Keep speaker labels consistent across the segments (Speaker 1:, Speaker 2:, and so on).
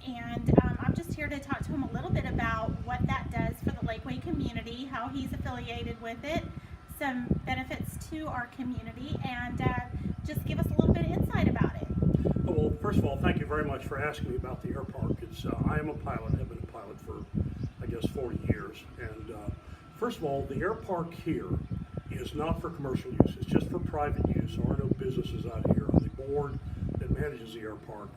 Speaker 1: and I'm just here to talk to him a little bit about what that does for the Lakeway community, how he's affiliated with it, some benefits to our community, and just give us a little bit of insight about it.
Speaker 2: Well, first of all, thank you very much for asking me about the air park. I am a pilot, have been a pilot for, I guess, 40 years. And first of all, the air park here is not for commercial use. It's just for private use. There are no businesses out here. The board that manages the air park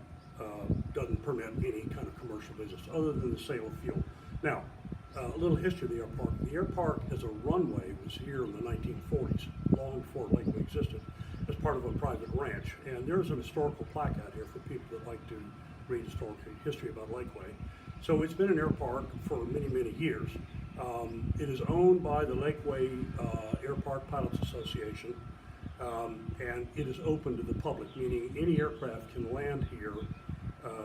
Speaker 2: doesn't permit any kind of commercial business other than the sale of fuel. Now, a little history of the air park. The air park as a runway was here in the 1940s, long before Lakeway existed, as part of a private ranch. And there's an historical plaque out here for people that like to read historical history about Lakeway. So it's been an air park for many, many years. It is owned by the Lakeway Air Park Pilots Association, and it is open to the public, meaning any aircraft can land here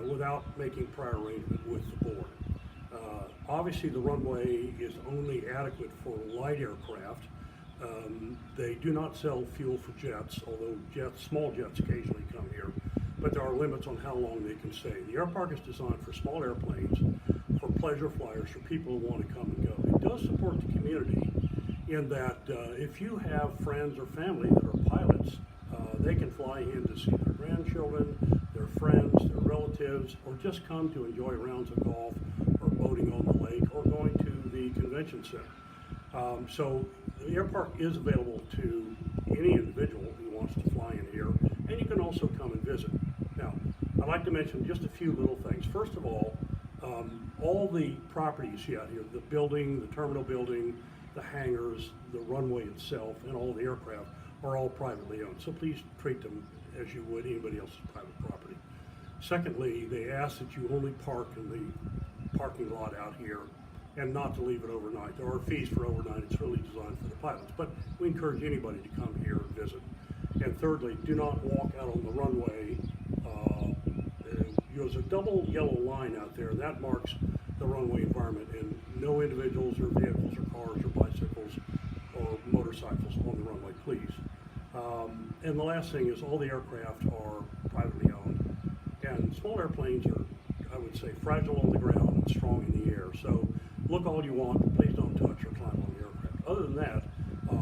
Speaker 2: without making prior arrangement with the board. Obviously, the runway is only adequate for light aircraft. They do not sell fuel for jets, although small jets occasionally come here, but there are limits on how long they can stay. The air park is designed for small airplanes, for pleasure flyers, for people who want to come and go. It does support the community in that if you have friends or family that are pilots, they can fly in to see their grandchildren, their friends, their relatives, or just come to enjoy rounds of golf or boating on the lake or going to the convention center. So the air park is available to any individual who wants to fly in here, and you can also come and visit. Now, I'd like to mention just a few little things. First of all the property you see out here, the building, the terminal building, the hangars, the runway itself, and all the aircraft are all privately owned. So please treat them as you would anybody else's private property. Secondly, they ask that you only park in the parking lot out here and not to leave it overnight. There are fees for overnight. It's really designed for the pilots, but we encourage anybody to come here and visit. And thirdly, do not walk out on the runway. There's a double yellow line out there that marks the runway environment, and no individuals or vehicles or cars or bicycles or motorcycles on the runway, please. And the last thing is all the aircraft are privately owned, and small airplanes are, I would say, fragile on the ground and strong in the air. So look all you want, but please don't touch or climb on the aircraft. Other than that,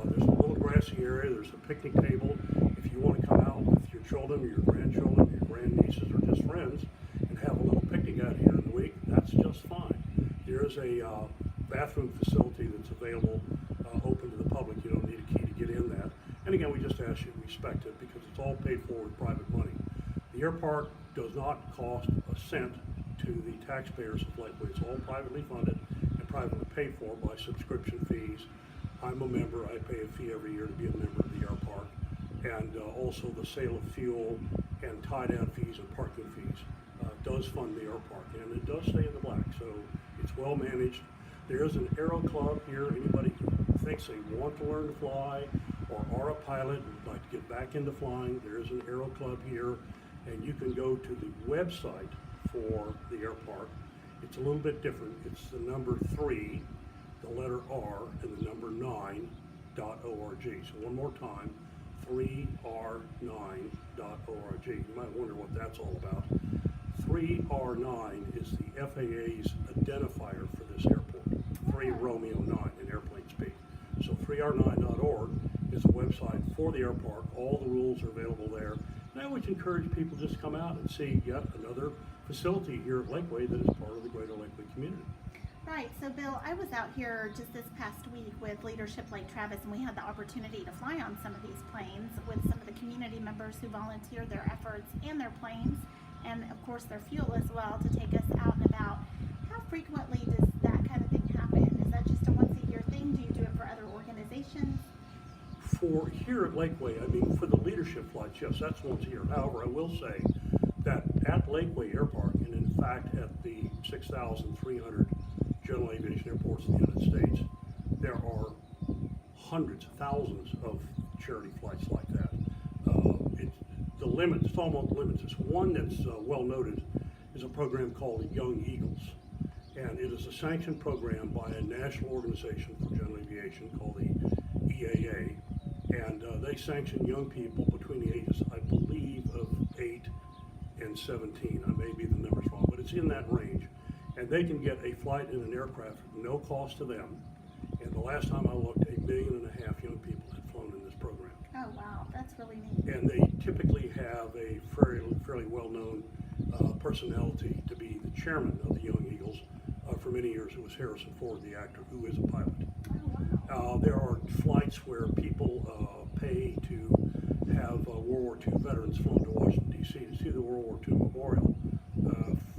Speaker 2: there's a little grassy area, there's a picnic table. If you want to come out with your children or your grandchildren, your grandnieces, or just friends, and have a little picnic out here in the week, that's just fine. There is a bathroom facility that's available, open to the public. You don't need a key to get in that. And again, we just ask you to respect it because it's all paid for with private money. The air park does not cost a cent to the taxpayers of Lakeway. It's all privately funded and privately paid for by subscription fees. I'm a member. I pay a fee every year to be a member of the air park. And also the sale of fuel and tie-down fees and parking fees does fund the air park, and it does stay in the black, so it's well managed. There is an aero club here. Anybody who thinks they want to learn to fly or are a pilot and would like to get back into flying, there is an aero club here, and you can go to the website for the air park. It's a little bit different. It's the number 3, the letter R, and the number 9.org. So one more time, 3R9.org. You might wonder what that's all about. 3R9 is the FAA's identifier for this airport. 3 Romeo 9 in airplane speak. So 3R9.org is a website for the air park. All the rules are available there. And I always encourage people just to come out and see yet another facility here at Lakeway that is part of the greater Lakeway community.
Speaker 1: Right, so Bill, I was out here just this past week with Leadership Lake Travis, and we had the opportunity to fly on some of these planes with some of the community members who volunteered their efforts and their planes, and of course their fuel as well, to take us out and about. How frequently does that kind of thing happen? Is that just a once-a-year thing? Do you do it for other organizations?
Speaker 2: For here at Lakeway, I mean, for the leadership flights, yes, that's once a year. However, I will say that at Lakeway Air Park, and in fact at the 6,300 general aviation airports in the United States, there are hundreds, thousands of charity flights like that. The limit, it's almost limitless. One that's well noted is a program called Young Eagles, and it is a sanctioned program by a national organization for general aviation called the EAA, and they sanction young people between the ages, I believe, of 8 and 17. I may be the numbers wrong, but it's in that range, and they can get a flight in an aircraft at no cost to them. And the last time I looked, 1.5 million young people had flown in this program.
Speaker 1: Oh, wow, that's really neat.
Speaker 2: And they typically have a fairly well-known personality to be the chairman of the Young Eagles. For many years, it was Harrison Ford, the actor, who is a pilot.
Speaker 1: Oh, wow.
Speaker 2: There are flights where people pay to have World War II veterans flown to Washington, D.C. to see the World War II memorial,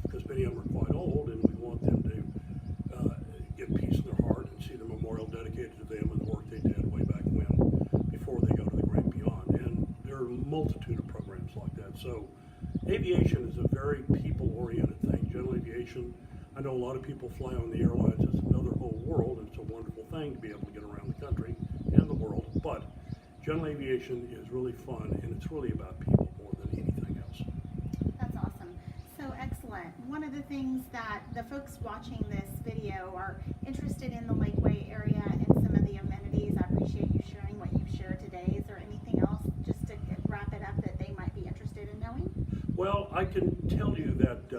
Speaker 2: because many of them are quite old, and we want them to get peace in their heart and see the memorial dedicated to them and the work they did way back when, before they go to the great beyond. And there are a multitude of programs like that. So aviation is a very people-oriented thing. General aviation, I know a lot of people fly on the airlines. It's another whole world, and it's a wonderful thing to be able to get around the country and the world. But general aviation is really fun, and it's really about people more than anything else.
Speaker 1: That's awesome. So excellent. One of the things that the folks watching this video are interested in the Lakeway area and some of the amenities. I appreciate you sharing what you've shared today. Is there anything else, just to wrap it up, that they might be interested in knowing?
Speaker 2: Well, I can tell you that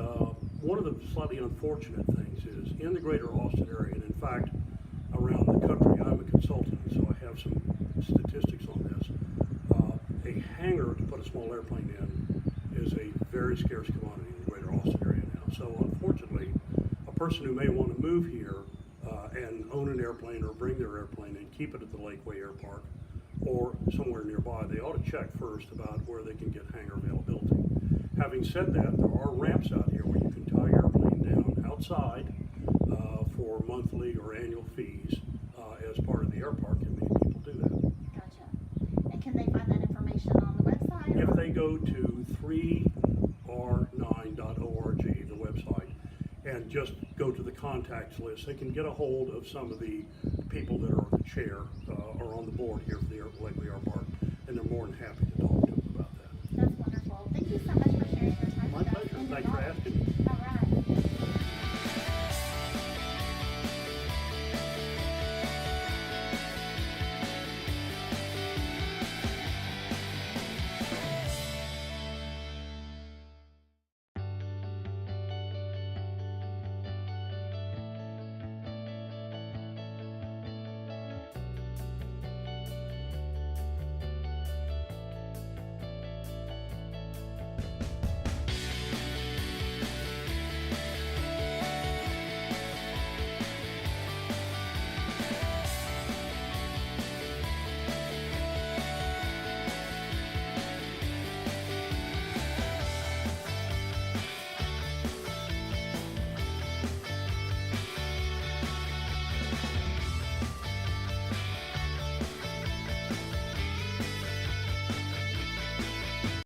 Speaker 2: one of the slightly unfortunate things is in the greater Austin area, and in fact, around the country, I'm a consultant, so I have some statistics on this. A hangar to put a small airplane in is a very scarce commodity in the greater Austin area now. So unfortunately, a person who may want to move here and own an airplane or bring their airplane and keep it at the Lakeway Air Park or somewhere nearby, they ought to check first about where they can get hangar availability. Having said that, there are ramps out here where you can tie your airplane down outside for monthly or annual fees as part of the air park, and many people do that.
Speaker 1: Gotcha. And can they find that information on the website?
Speaker 2: If they go to 3r9.org, the website, and just go to the contacts list, they can get a hold of some of the people that are on the chair or on the board here for the Lakeway Air Park, and they're more than happy to talk to them about that.
Speaker 1: That's wonderful. Thank you so much for sharing your time
Speaker 2: My
Speaker 1: with us.
Speaker 2: pleasure.
Speaker 1: and your
Speaker 2: Thanks for
Speaker 1: knowledge.
Speaker 2: asking me.